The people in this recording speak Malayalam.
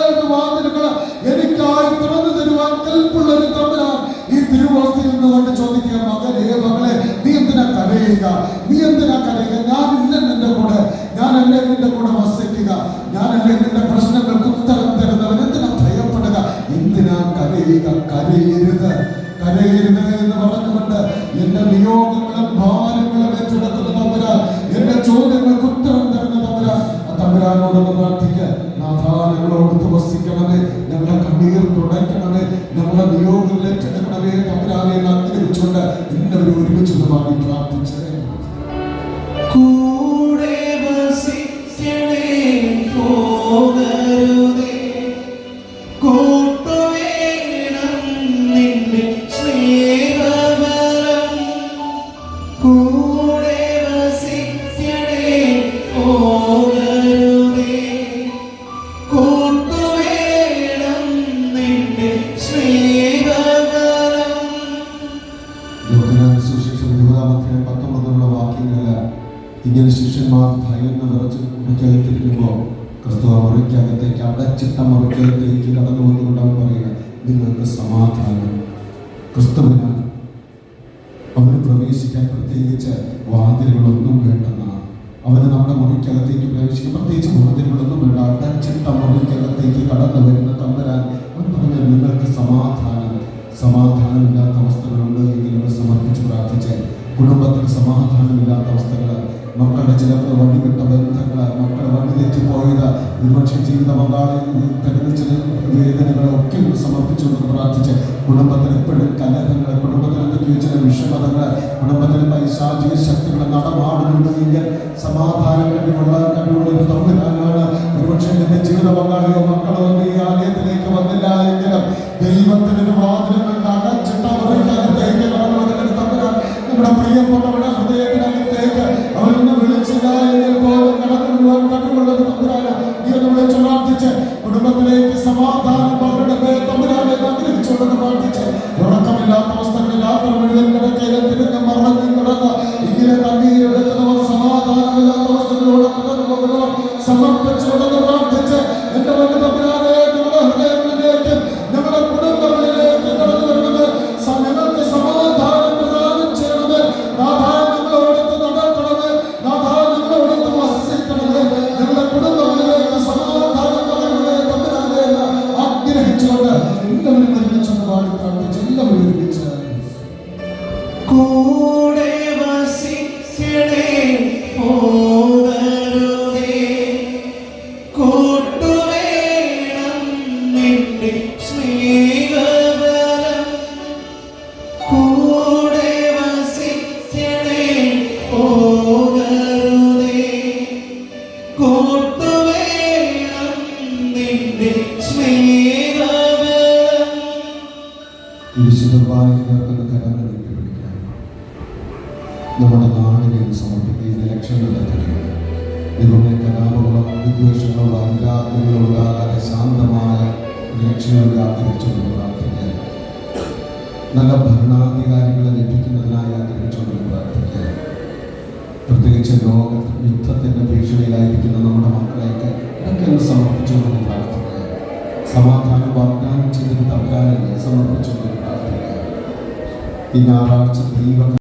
7 വാതിലുകൾ എനിക്കായി തുറന്നു തരുവാൻ കൽപ്പുള്ള ഒരു തമ്പുരാൻ ഈ തിരുവോസ്തിയിൽ നിന്നുകൊണ്ട് ചോദിക്കുക, മകനെ മകളെ, നീ എന്തിനാ കരയുക? നീ എന്തിനാ കരയുക? ഞാനില്ല നിന്റെ കൂടെ, ഞാനല്ലേ നിന്റെ കൂടെ വസിക്കുക, ഞാനല്ലേ നിന്റെ പ്രശ്നങ്ങൾക്ക് ഉത്തരം തരുന്നവൻ. എന്തിനാ ഭയപ്പെടുക? എന്തിനാ കരയുക? കരയരുത്, കരയരുത് എന്ന് പറഞ്ഞുകൊണ്ട് എന്റെ നിയോഗങ്ങളും ഭാരങ്ങളും ഏറ്റെടുക്കുന്ന തമ്പുരാൻ, എന്റെ ചോദ്യങ്ങൾക്ക് ഉത്തരം തരുന്ന തമ്പുരാൻ, തമ്പുരാനോടൊന്ന് പ്രാർത്ഥിക്കുക. നാഥാ, ഞങ്ങളോട് വസിക്കണമേ, ഞങ്ങളെ കണ്ണീർ തുടയ്ക്കണമേ, ഞങ്ങളെ നിയോഗങ്ങൾ ഏറ്റെടുക്കണമേ തമ്പുരാനെ ആഗ്രഹിച്ചുകൊണ്ട് എല്ലാവരും ഒരുമിച്ച് പാടി പ്രാർത്ഥിച്ചേ. കൂടെ വസിക്കണേ, പോകരുതേ, കൂട്ടുവേണം നിന്റെ സ്നേഹബലം. കൂടെ വസിക്കണേ, പോകരുതേ, കൂട്ടുവേണം നിന്റെ സ്നേഹബലം. സുശേഷം 20-19 വാക്യങ്ങളില് ഇങ്ങനെ ശിഷ്യന്മാർ ഭയന്ന് വിറച്ച് മുറിക്കകത്തിരിക്കുമ്പോൾ ക്രിസ്തു ആ മുറിക്കകത്തേക്ക്, അടച്ചിട്ട മുറിക്കകത്തേക്ക് കടന്നു വന്നുകൊണ്ട് അവൻ പറയുക, നിങ്ങൾക്ക് സമാധാനം. ക്രിസ്തുവിന് അവന് പ്രവേശിക്കാൻ പ്രത്യേകിച്ച് വാതിലുകളൊന്നും വേണ്ടെന്നാണ്. അവന് നമ്മുടെ മുറിക്കകത്തേക്ക് പ്രവേശിക്കാൻ പ്രത്യേകിച്ച് വാതിലുകളൊന്നും വേണ്ട. അടച്ചിട്ട മുറിക്കകത്തേക്ക് കടന്നു വരുന്ന തമ്പുരാൻ അവൻ പറഞ്ഞു, നിങ്ങൾക്ക് സമാധാനം. സമാധാനമില്ലാത്ത അവസ്ഥകളുണ്ട് എങ്കിലും സമർപ്പിച്ച് പ്രാർത്ഥിച്ച്, കുടുംബത്തിൽ സമാധാനമില്ലാത്ത അവസ്ഥകൾ, മക്കളുടെ ചിലപ്പോൾ വഴിവിട്ട ബന്ധങ്ങൾ, മക്കളെ വഴിതെറ്റിപ്പോയത്, ഒരുപക്ഷെ ജീവിത പങ്കാളി തരുന്ന ചില വേദനകളൊക്കെ സമർപ്പിച്ചുകൊണ്ട് പ്രാർത്ഥിച്ച്, കുടുംബത്തിൽ എപ്പോഴും കലഹങ്ങൾ, കുടുംബത്തിൽ എന്തൊക്കെയോ ചില വിഷമതകൾ, കുടുംബത്തിലെ പൈശാചിക ശക്തികൾ നടമാടുന്നുണ്ട് എങ്കിൽ സമാധാനം കഴിവുള്ള ഒരു തമ്പുരാനാണ്. ഒരുപക്ഷെ നിന്റെ ജീവിത പങ്കാളിയോ മക്കളോ ഈ ആലയത്തിലേക്ക് വന്നില്ല എങ്കിലും ദൈവത്തിനൊരു വാതിലും അടച്ചിട്ട മുറിക്കകത്തേക്ക് കടന്നു വരുന്ന തമ്പുരാൻ നമ്മുടെ പ്രിയപ്പെട്ടവരുടെ ഹൃദയത്തിനകത്തേക്ക് അവരൊന്ന് വിളിച്ചില്ല എങ്കിൽ പോലും കടന്നു വരുവാൻ കഴിവുള്ളത് തമ്പുരാന്. നീ ഒന്ന് വിളിച്ചു പ്രാർത്ഥിച്ച് കുടുംബത്തിലേക്ക് സമാധാനം പകരട്ടെ തമ്പുരാനെ ആഗ്രഹിച്ചുകൊണ്ടെന്ന് പ്രാർത്ഥിച്ച്, ഉറക്കമില്ലാത്ത അവസ്ഥകളിൽ രാത്രി മുഴുവൻ കിടക്കയിൽ തിരിഞ്ഞ് മറഞ്ഞു കിടന്ന് ഇങ്ങനെ കണ്ണീരെടുക്കുന്നവർ, സമാധാനമില്ലാത്ത അവസ്ഥകളിലൂടെ കടന്നു പോകുന്നവർ സമർപ്പിച്ചുകൊണ്ടെന്ന് പ്രാർത്ഥിച്ച്, എന്റെ വലിയ തമ്പുരാനെ നമ്മുടെ ഹൃദയങ്ങളിലേക്ക്, നമ്മുടെ കുടുംബങ്ങളിലേക്ക് കടന്നു വരുന്നത് ഞങ്ങൾക്ക് സമാധാനം പ്രദാനം ചെയ്യണമേ. നാഥാ, ഞങ്ങളോടൊത്ത് നടക്കണമേ. നാഥാ, ഞങ്ങളോടൊത്ത് വസിക്കണമേ. ഞങ്ങളുടെ കുടുംബങ്ങളിലേക്ക് സമാധാനം പകരണമേ തമ്പുരാനെ എന്ന് ആഗ്രഹിച്ചുകൊണ്ട് എല്ലാവരും ഒരുമിച്ചൊന്ന് പാടി പ്രാർത്ഥിച്ച്, എല്ലാവരും ഒരുമിച്ച്. കൂടെ വസിക്കണേ, പോകരുതേ, കൂട്ടുവേണം നിന്റെ സ്നേഹബലം. കൂടെ വസിക്കണേ, പോകരുതേ, കൂട്ടുവേണം നിന്റെ സ്നേഹബലം. വിശുദ്ധവാനികൾക്കുന്ന കരങ്ങൾ നീട്ടിപ്പിടിക്കാൻ നമ്മുടെ നാടിനെ സമർപ്പിക്കുന്ന ലക്ഷ്യങ്ങളുടെ കഴിയുക. ഇതുമേ കലാപങ്ങളോ വിദ്വേഷങ്ങളോ വൈരാഗ്യങ്ങളോ ഉണ്ടാകാതെ ശാന്തമായ ലക്ഷ്യങ്ങൾ ആഗ്രഹിച്ചുകൊണ്ട് പ്രാർത്ഥിക്കുക. നല്ല ഭരണാധികാരികളെ ലഭിക്കുന്നതിനായി ആഗ്രഹിച്ചുകൊണ്ട് പ്രാർത്ഥിക്കുക. പ്രത്യേകിച്ച് യുദ്ധത്തിന്റെ ഭീഷണിയിലായിരിക്കുന്ന നമ്മുടെ മക്കളെയൊക്കെ ഇതൊക്കെ ഒന്ന് സമർപ്പിച്ചുകൊണ്ട് പ്രാർത്ഥിക്കുക. സമാധാനം വാഗ്ദാനം ചെയ്തിട്ട് തമ്പുരാനെ സമർപ്പിച്ചുകൊണ്ട് പ്രാർത്ഥിക്കുക. ഈ ഞായറാഴ്ച ദൈവ